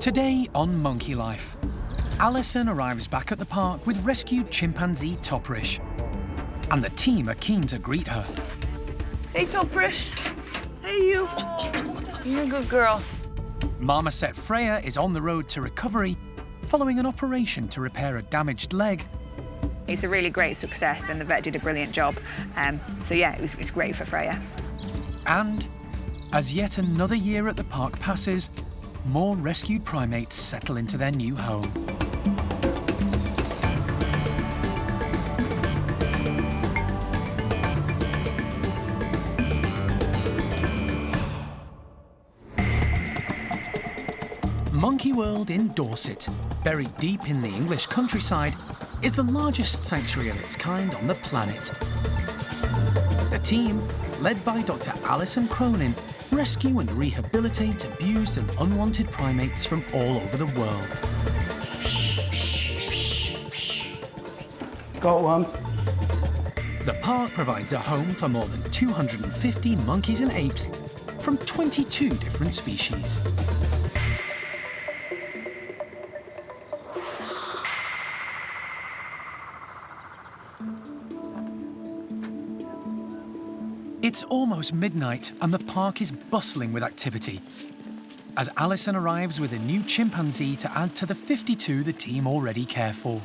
Today on Monkey Life, Alison arrives back at the park with rescued chimpanzee Toprish. And the team are keen to greet her. Hey, Toprish. Hey, you. You're a good girl. Marmoset Freya is on the road to recovery following an operation to repair a damaged leg. It's a really great success and the vet did a brilliant job. So yeah, it was great for Freya. And as yet another year at the park passes, more rescued primates settle into their new home. Monkey World in Dorset, buried deep in the English countryside, is the largest sanctuary of its kind on the planet. The team, led by Dr. Alison Cronin, rescue and rehabilitate abused and unwanted primates from all over the world. Got one. The park provides a home for more than 250 monkeys and apes from 22 different species. It's almost midnight and the park is bustling with activity as Alison arrives with a new chimpanzee to add to the 52 the team already care for.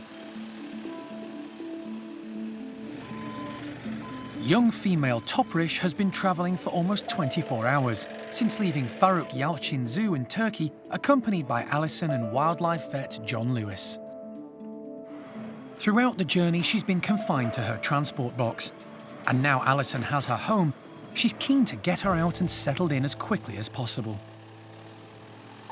Young female Toprish has been travelling for almost 24 hours since leaving Faruk Yalçın Zoo in Turkey, accompanied by Alison and wildlife vet John Lewis. Throughout the journey, she's been confined to her transport box. And now Alison has her home, she's keen to get her out and settled in as quickly as possible.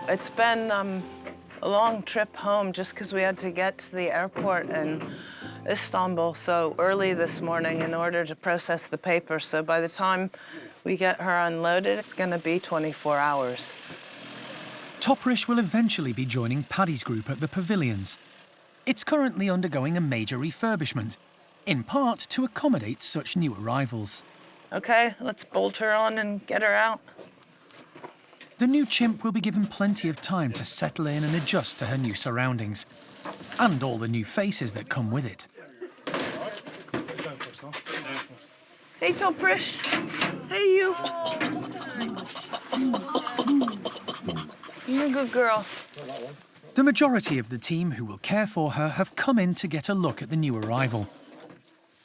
It's been a long trip home just because we had to get to the airport in Istanbul so early this morning in order to process the papers. So by the time we get her unloaded, it's going to be 24 hours. Toprish will eventually be joining Paddy's group at the pavilions. It's currently undergoing a major refurbishment, in part to accommodate such new arrivals. Okay, let's bolt her on and get her out. The new chimp will be given plenty of time to settle in and adjust to her new surroundings, and all the new faces that come with it. Hey, Toprish. Hey, you. You're a good girl. The majority of the team who will care for her have come in to get a look at the new arrival.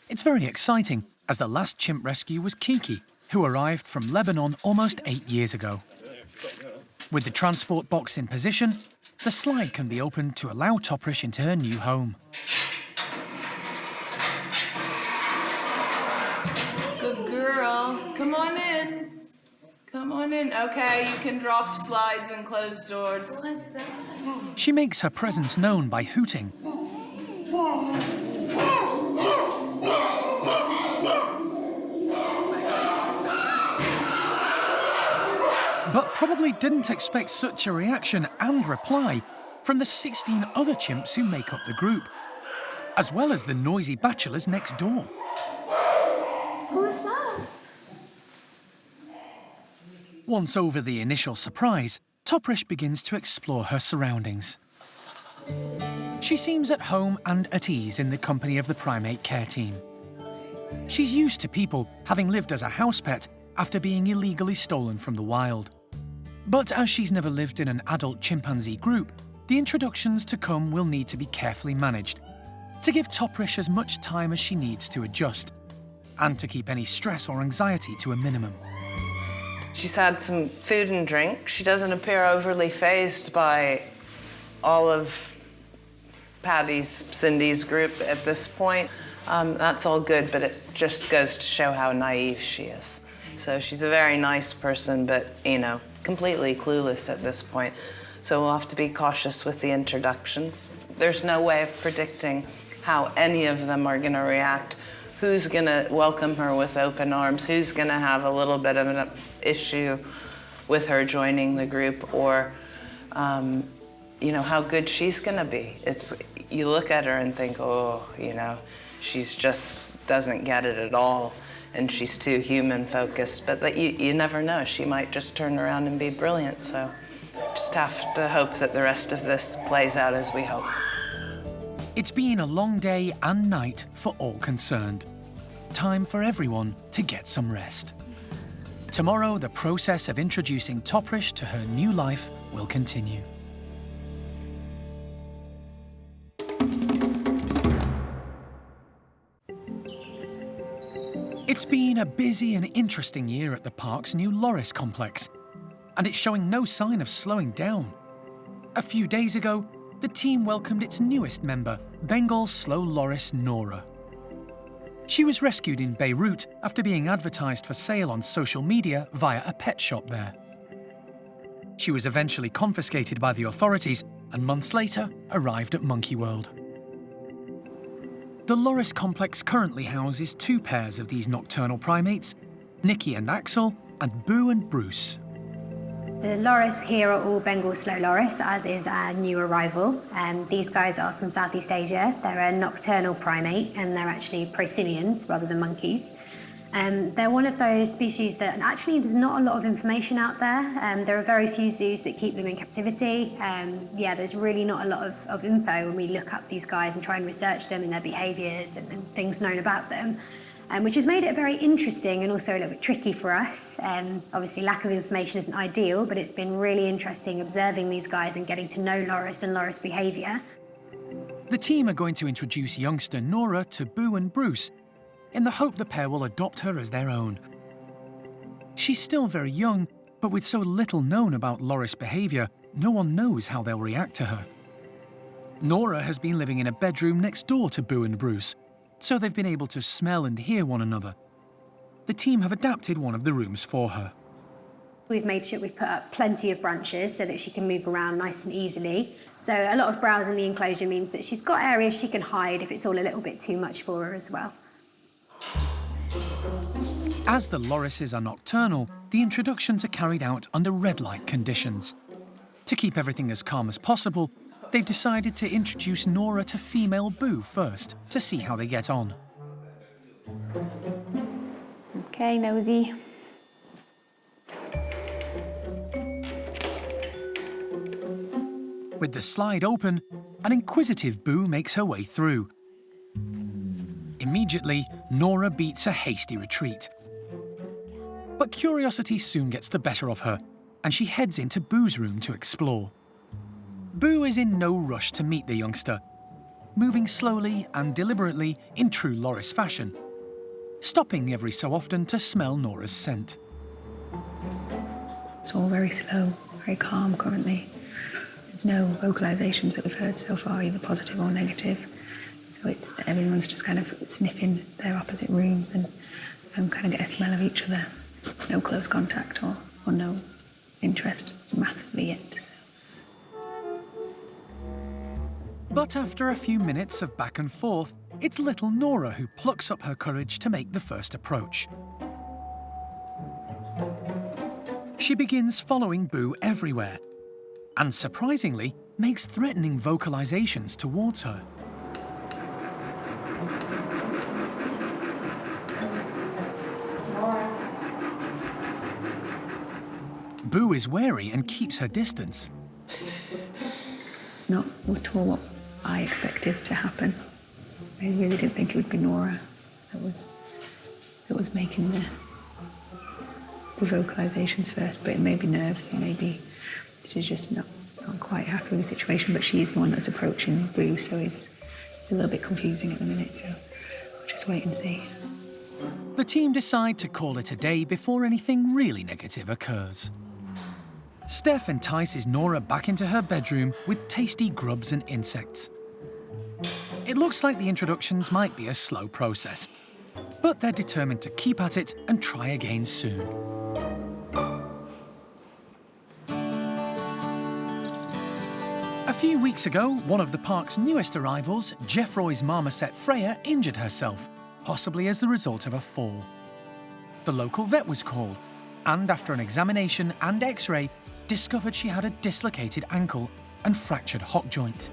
It's very exciting, as the last chimp rescue was Kiki, who arrived from Lebanon almost 8 years ago. With the transport box in position, the slide can be opened to allow Toprish into her new home. Good girl. Come on in. Come on in. Okay, you can drop slides and close doors. She makes her presence known by hooting. But probably didn't expect such a reaction and reply from the 16 other chimps who make up the group, as well as the noisy bachelors next door. Who's that? Once over the initial surprise, Toprish begins to explore her surroundings. She seems at home and at ease in the company of the primate care team. She's used to people, having lived as a house pet after being illegally stolen from the wild. But as she's never lived in an adult chimpanzee group, the introductions to come will need to be carefully managed to give Toprish as much time as she needs to adjust and to keep any stress or anxiety to a minimum. She's had some food and drink. She doesn't appear overly fazed by all of Paddy's, Cindy's group at this point. That's all good, but it just goes to show how naive she is. So she's a very nice person, but, you know, completely clueless at this point. So we'll have to be cautious with the introductions. There's no way of predicting how any of them are gonna react. Who's gonna welcome her with open arms? Who's gonna have a little bit of an issue with her joining the group, or, you know, how good she's gonna be. You look at her and think, oh, you know, she's just doesn't get it at all, and she's too human focused, but you never know. She might just turn around and be brilliant, so just just have to hope that the rest of this plays out as we hope. It's been a long day and night for all concerned. Time for everyone to get some rest. Tomorrow, the process of introducing Toprish to her new life will continue. It's been a busy and interesting year at the park's new Loris complex, and it's showing no sign of slowing down. A few days ago, the team welcomed its newest member, Bengal slow loris Nora. She was rescued in Beirut after being advertised for sale on social media via a pet shop there. She was eventually confiscated by the authorities and months later arrived at Monkey World. The Loris complex currently houses 2 pairs of these nocturnal primates, Nikki and Axel, and Boo and Bruce. The loris here are all Bengal slow loris, as is our new arrival. These guys are from Southeast Asia. They're a nocturnal primate, and they're actually procilians rather than monkeys. They're one of those species that actually there's not a lot of information out there. There are very few zoos that keep them in captivity. There's really not a lot of info when we look up these guys and try and research them and their behaviours and things known about them. Which has made it very interesting and also a little bit tricky for us. Obviously, lack of information isn't ideal, but it's been really interesting observing these guys and getting to know loris and loris behaviour. The team are going to introduce youngster Nora to Boo and Bruce in the hope the pair will adopt her as their own. She's still very young, but with so little known about loris behaviour, no one knows how they'll react to her. Nora has been living in a bedroom next door to Boo and Bruce, so they've been able to smell and hear one another. The team have adapted one of the rooms for her. We've made sure we've put up plenty of branches so that she can move around nice and easily. So a lot of browse in the enclosure means that she's got areas she can hide if it's all a little bit too much for her as well. As the lorises are nocturnal, the introductions are carried out under red light conditions. To keep everything as calm as possible, they've decided to introduce Nora to female Boo first, to see how they get on. Okay, nosy. With the slide open, an inquisitive Boo makes her way through. Immediately, Nora beats a hasty retreat. But curiosity soon gets the better of her, and she heads into Boo's room to explore. Boo is in no rush to meet the youngster, moving slowly and deliberately in true loris fashion, stopping every so often to smell Nora's scent. It's all very slow, very calm currently. There's no vocalisations that we've heard so far, either positive or negative. So everyone's just kind of sniffing their opposite rooms and kind of get a smell of each other. No close contact or no interest massively yet. But after a few minutes of back and forth, it's little Nora who plucks up her courage to make the first approach. She begins following Boo everywhere, and surprisingly, makes threatening vocalizations towards her. Boo is wary and keeps her distance. Not at all what I expected to happen. I really didn't think it would be Nora that was making the vocalizations first, but it may be nerves, it may be she's just not quite happy with the situation, but she's the one that's approaching Boo, so it's a little bit confusing at the minute, so we'll just wait and see. The team decide to call it a day before anything really negative occurs. Steph entices Nora back into her bedroom with tasty grubs and insects. It looks like the introductions might be a slow process, but they're determined to keep at it and try again soon. A few weeks ago, one of the park's newest arrivals, Jeffroy's marmoset Freya, injured herself, possibly as the result of a fall. The local vet was called, and after an examination and X-ray, discovered she had a dislocated ankle and fractured hock joint.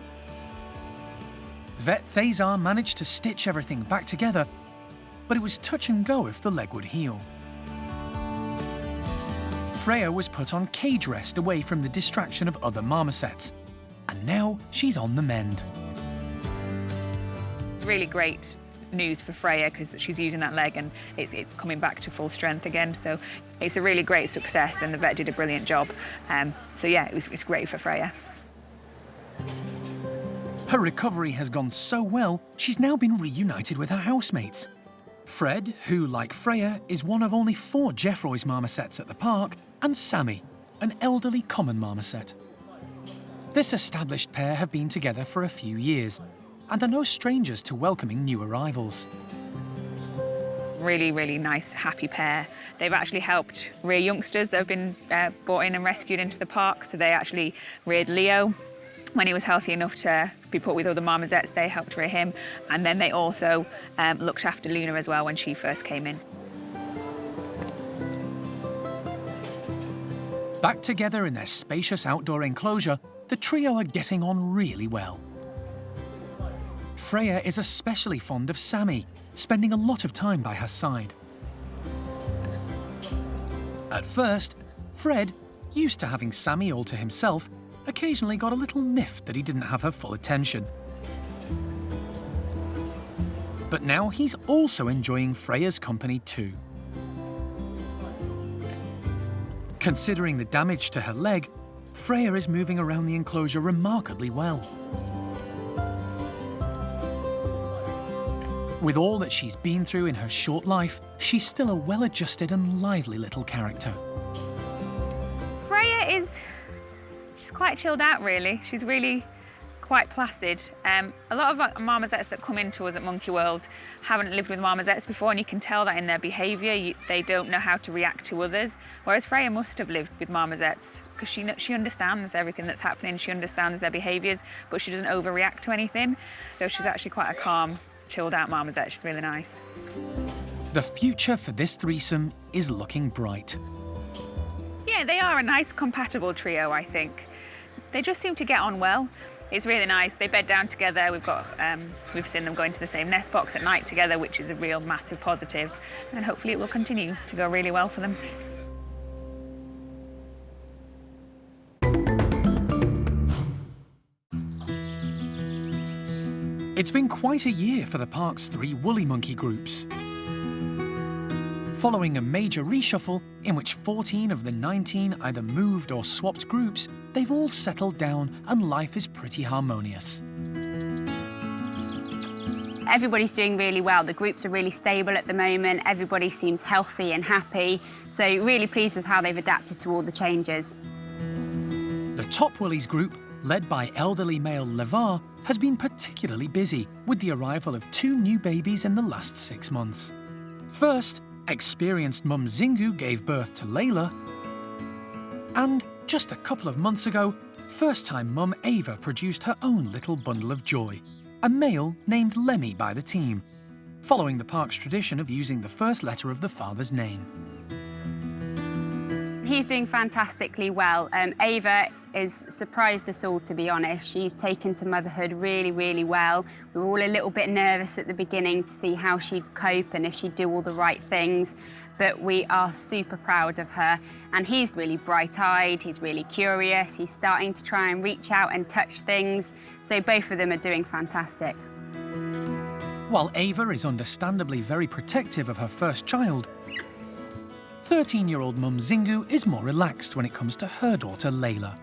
Vet Thazar managed to stitch everything back together, but it was touch and go if the leg would heal. Freya was put on cage rest away from the distraction of other marmosets, and now she's on the mend. Really great news for Freya because she's using that leg and it's coming back to full strength again. So it's a really great success and the vet did a brilliant job. So yeah, it's great for Freya. Her recovery has gone so well, she's now been reunited with her housemates. Fred, who, like Freya, is one of only 4 Jeffroy's marmosets at the park, and Sammy, an elderly common marmoset. This established pair have been together for a few years, and are no strangers to welcoming new arrivals. Really, really nice, happy pair. They've actually helped rear youngsters that have been brought in and rescued into the park. So they actually reared Leo when he was healthy enough to be put with other marmosets. They helped rear him. And then they also looked after Luna as well when she first came in. Back together in their spacious outdoor enclosure, the trio are getting on really well. Freya is especially fond of Sammy, spending a lot of time by her side. At first, Fred, used to having Sammy all to himself, occasionally got a little miffed that he didn't have her full attention. But now he's also enjoying Freya's company too. Considering the damage to her leg, Freya is moving around the enclosure remarkably well. With all that she's been through in her short life, she's still a well-adjusted and lively little character. Freya she's quite chilled out really. She's really quite placid. A lot of marmosets that come into us at Monkey World haven't lived with marmosets before, and you can tell that in their behaviour. They don't know how to react to others, whereas Freya must have lived with marmosets because she understands everything that's happening. She understands their behaviours, but she doesn't overreact to anything. So she's actually quite a calm, chilled out marmoset. She's really nice. The future for this threesome is looking bright. Yeah, they are a nice compatible trio, I think. They just seem to get on well. It's really nice. They bed down together. We've seen them go into the same nest box at night together, which is a real massive positive. And hopefully it will continue to go really well for them. It's been quite a year for the park's 3 woolly monkey groups. Following a major reshuffle in which 14 of the 19 either moved or swapped groups, they've all settled down and life is pretty harmonious. Everybody's doing really well. The groups are really stable at the moment. Everybody seems healthy and happy. So really pleased with how they've adapted to all the changes. The top woolies group, led by elderly male Levar, has been particularly busy with the arrival of 2 new babies in the last 6 months. First, experienced mum Zingu gave birth to Layla, and just a couple of months ago, first-time mum Ava produced her own little bundle of joy, a male named Lemmy by the team, following the park's tradition of using the first letter of the father's name. He's doing fantastically well. Ava has surprised us all, to be honest. She's taken to motherhood really, really well. We were all a little bit nervous at the beginning to see how she'd cope and if she'd do all the right things, but we are super proud of her. And he's really bright-eyed, he's really curious, he's starting to try and reach out and touch things, so both of them are doing fantastic. While Ava is understandably very protective of her first child, 13-year-old mum Zingu is more relaxed when it comes to her daughter Layla.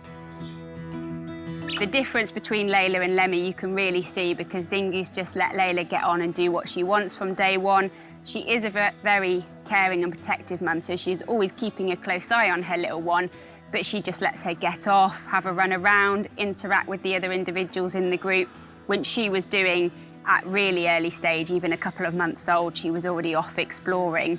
The difference between Layla and Lemmy you can really see because Zingu's just let Layla get on and do what she wants from day one. She is a very caring and protective mum, so she's always keeping a close eye on her little one, but she just lets her get off, have a run around, interact with the other individuals in the group, which she was doing at really early stage, even a couple of months old, she was already off exploring.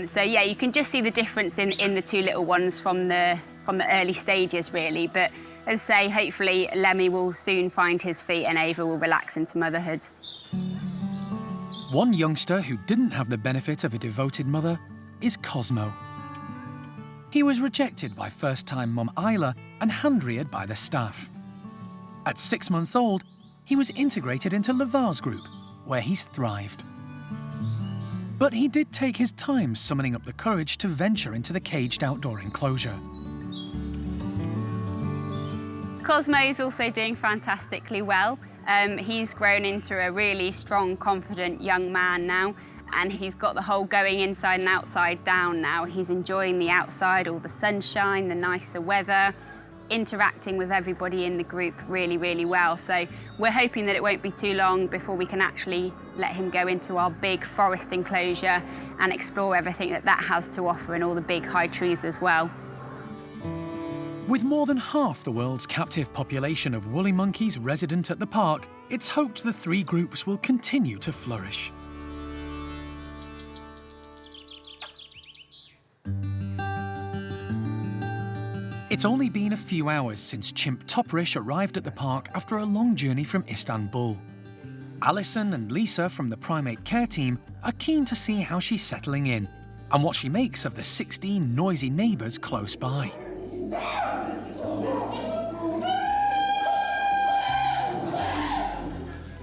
So yeah, you can just see the difference in the 2 little ones from the early stages really, but as I say, hopefully Lemmy will soon find his feet and Ava will relax into motherhood. One youngster who didn't have the benefit of a devoted mother is Cosmo. He was rejected by first-time mum Isla and hand-reared by the staff. At 6 months old, he was integrated into Levar's group, where he's thrived. But he did take his time summoning up the courage to venture into the caged outdoor enclosure. Cosmo's also doing fantastically well. He's grown into a really strong, confident young man now, and he's got the whole going inside and outside down now. He's enjoying the outside, all the sunshine, the nicer weather, interacting with everybody in the group really, really well. So we're hoping that it won't be too long before we can actually let him go into our big forest enclosure and explore everything that that has to offer and all the big high trees as well. With more than half the world's captive population of woolly monkeys resident at the park, it's hoped the three groups will continue to flourish. It's only been a few hours since chimp Toprish arrived at the park after a long journey from Istanbul. Alison and Lisa from the primate care team are keen to see how she's settling in and what she makes of the 16 noisy neighbours close by.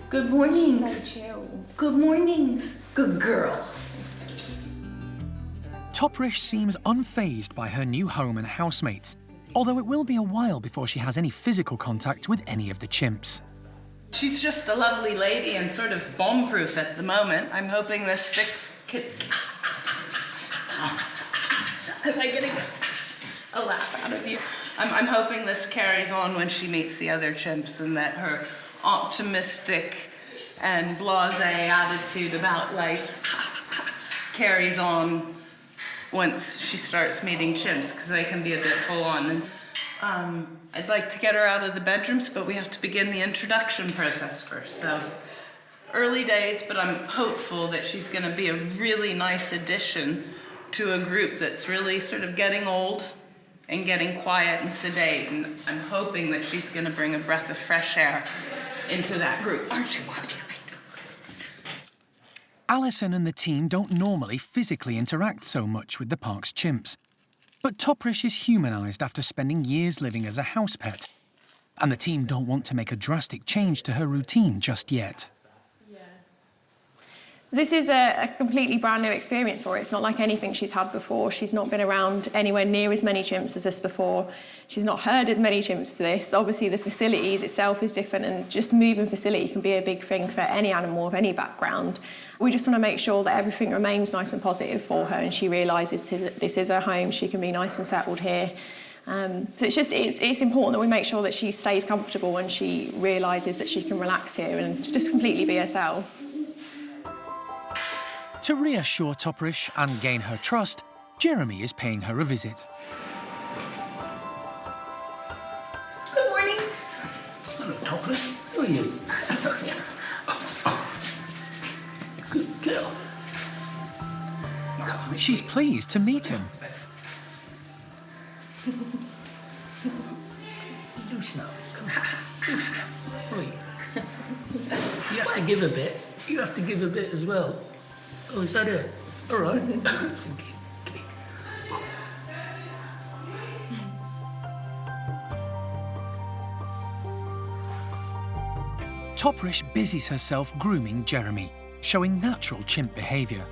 Good mornings. So chill. Good mornings. Good girl. Toprish seems unfazed by her new home and housemates, although it will be a while before she has any physical contact with any of the chimps. She's just a lovely lady and sort of bomb-proof at the moment. I'm hoping this sticks... Am I getting a laugh out of you? I'm hoping this carries on when she meets the other chimps and that her optimistic and blasé attitude about life carries on once she starts meeting chimps, because they can be a bit full on. And I'd like to get her out of the bedrooms, but we have to begin the introduction process first. So early days, but I'm hopeful that she's going to be a really nice addition to a group that's really sort of getting old and getting quiet and sedate, and I'm hoping that she's going to bring a breath of fresh air into that group. Aren't you? Alison and the team don't normally physically interact so much with the park's chimps, but Toprish is humanised after spending years living as a house pet, and the team don't want to make a drastic change to her routine just yet. This is a completely brand new experience for her. It's not like anything she's had before. She's not been around anywhere near as many chimps as this before. She's not heard as many chimps to this. Obviously, the facilities itself is different, and just moving facility can be a big thing for any animal of any background. We just want to make sure that everything remains nice and positive for her, and she realises this is her home. She can be nice and settled here. So it's important that we make sure that she stays comfortable and she realises that she can relax here and just completely be herself. To reassure Toprish and gain her trust, Jeremy is paying her a visit. Good mornings. Hello, Toprish. Who are you? Good girl. She's pleased to meet him. Loose now. Come on. Loose now. Oi. You have to give a bit. You have to give a bit as well. Oh, is that it? All right. Toprish busies herself grooming Jeremy, showing natural chimp behaviour.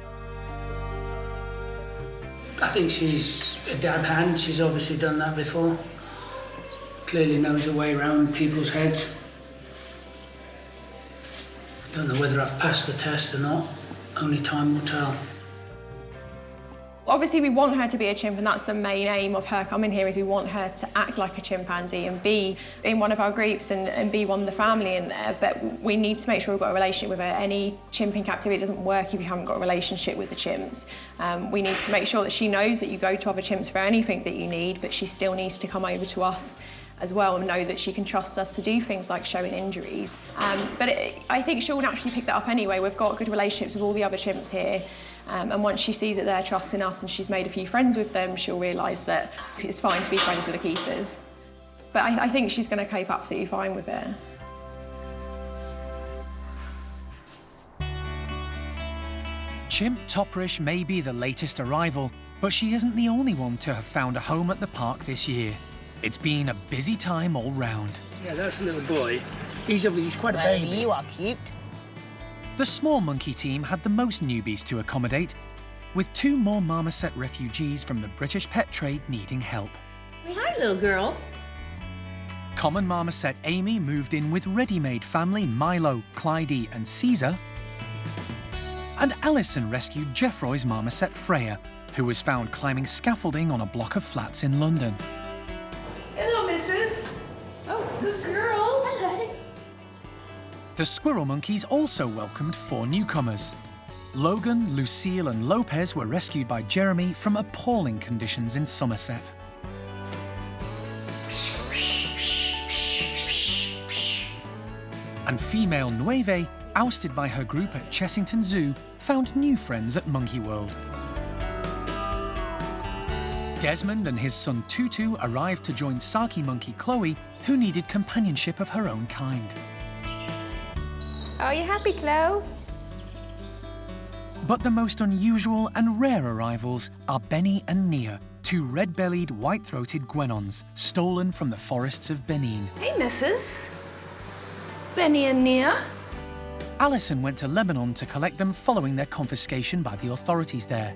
I think she's a dab hand. She's obviously done that before. Clearly knows her way around people's heads. Don't know whether I've passed the test or not. Only time will tell. Obviously, we want her to be a chimp, and that's the main aim of her coming here, is we want her to act like a chimpanzee and be in one of our groups and be one of the family in there. But we need to make sure we've got a relationship with her. Any chimp in captivity doesn't work if you haven't got a relationship with the chimps. We need to make sure that she knows that you go to other chimps for anything that you need, but she still needs to come over to us as well and know that she can trust us to do things like showing injuries. I think she'll naturally pick that up anyway. We've got good relationships with all the other chimps here. And once she sees that they're trusting us and she's made a few friends with them, she'll realise that it's fine to be friends with the keepers. But I think she's going to cope absolutely fine with it. Chimp Toprish may be the latest arrival, but she isn't the only one to have found a home at the park this year. It's been a busy time all round. Yeah, that's a little boy. He's quite a baby. You are cute. The small monkey team had the most newbies to accommodate, with 2 more marmoset refugees from the British pet trade needing help. Hi, little girl. Common marmoset Amy moved in with ready-made family Milo, Clydie and Caesar. And Alison rescued Jeffroy's marmoset Freya, who was found climbing scaffolding on a block of flats in London. Hello, missus. Oh, good girl. Hello. The squirrel monkeys also welcomed 4 newcomers. Logan, Lucille and Lopez were rescued by Jeremy from appalling conditions in Somerset. And female Nueve, ousted by her group at Chessington Zoo, found new friends at Monkey World. Desmond and his son Tutu arrived to join Saki monkey Chloe, who needed companionship of her own kind. Are you happy, Chloe? But the most unusual and rare arrivals are Benny and Nia, 2 red-bellied, white-throated guenons stolen from the forests of Benin. Hey, missus. Benny and Nia. Alison went to Lebanon to collect them following their confiscation by the authorities there.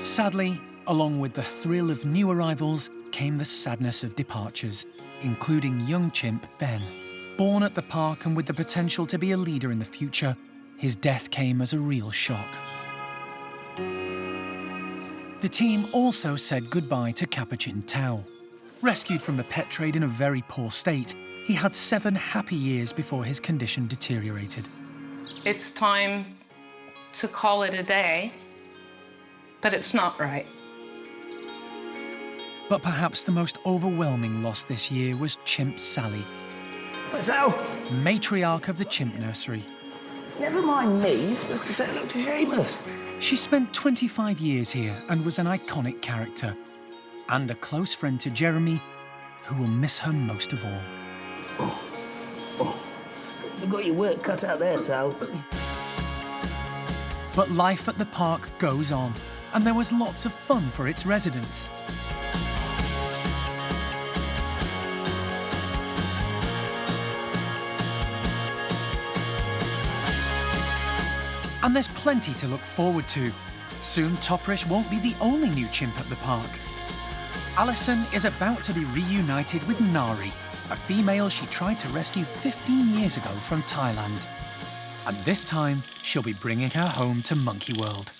Sadly, along with the thrill of new arrivals came the sadness of departures, including young chimp Ben. Born at the park and with the potential to be a leader in the future, his death came as a real shock. The team also said goodbye to Capuchin Tao. Rescued from the pet trade in a very poor state, he had 7 happy years before his condition deteriorated. It's time to call it a day, but it's not right. But perhaps the most overwhelming loss this year was Chimp Sally, What's that? matriarch of the chimp nursery. Never mind me. That looked shameless. She spent 25 years here and was an iconic character, and a close friend to Jeremy, who will miss her most of all. You've got your work cut out there, Sal. But life at the park goes on, and there was lots of fun for its residents. And there's plenty to look forward to. Soon Toprish won't be the only new chimp at the park. Alison is about to be reunited with Nari, a female she tried to rescue 15 years ago from Thailand. And this time, she'll be bringing her home to Monkey World.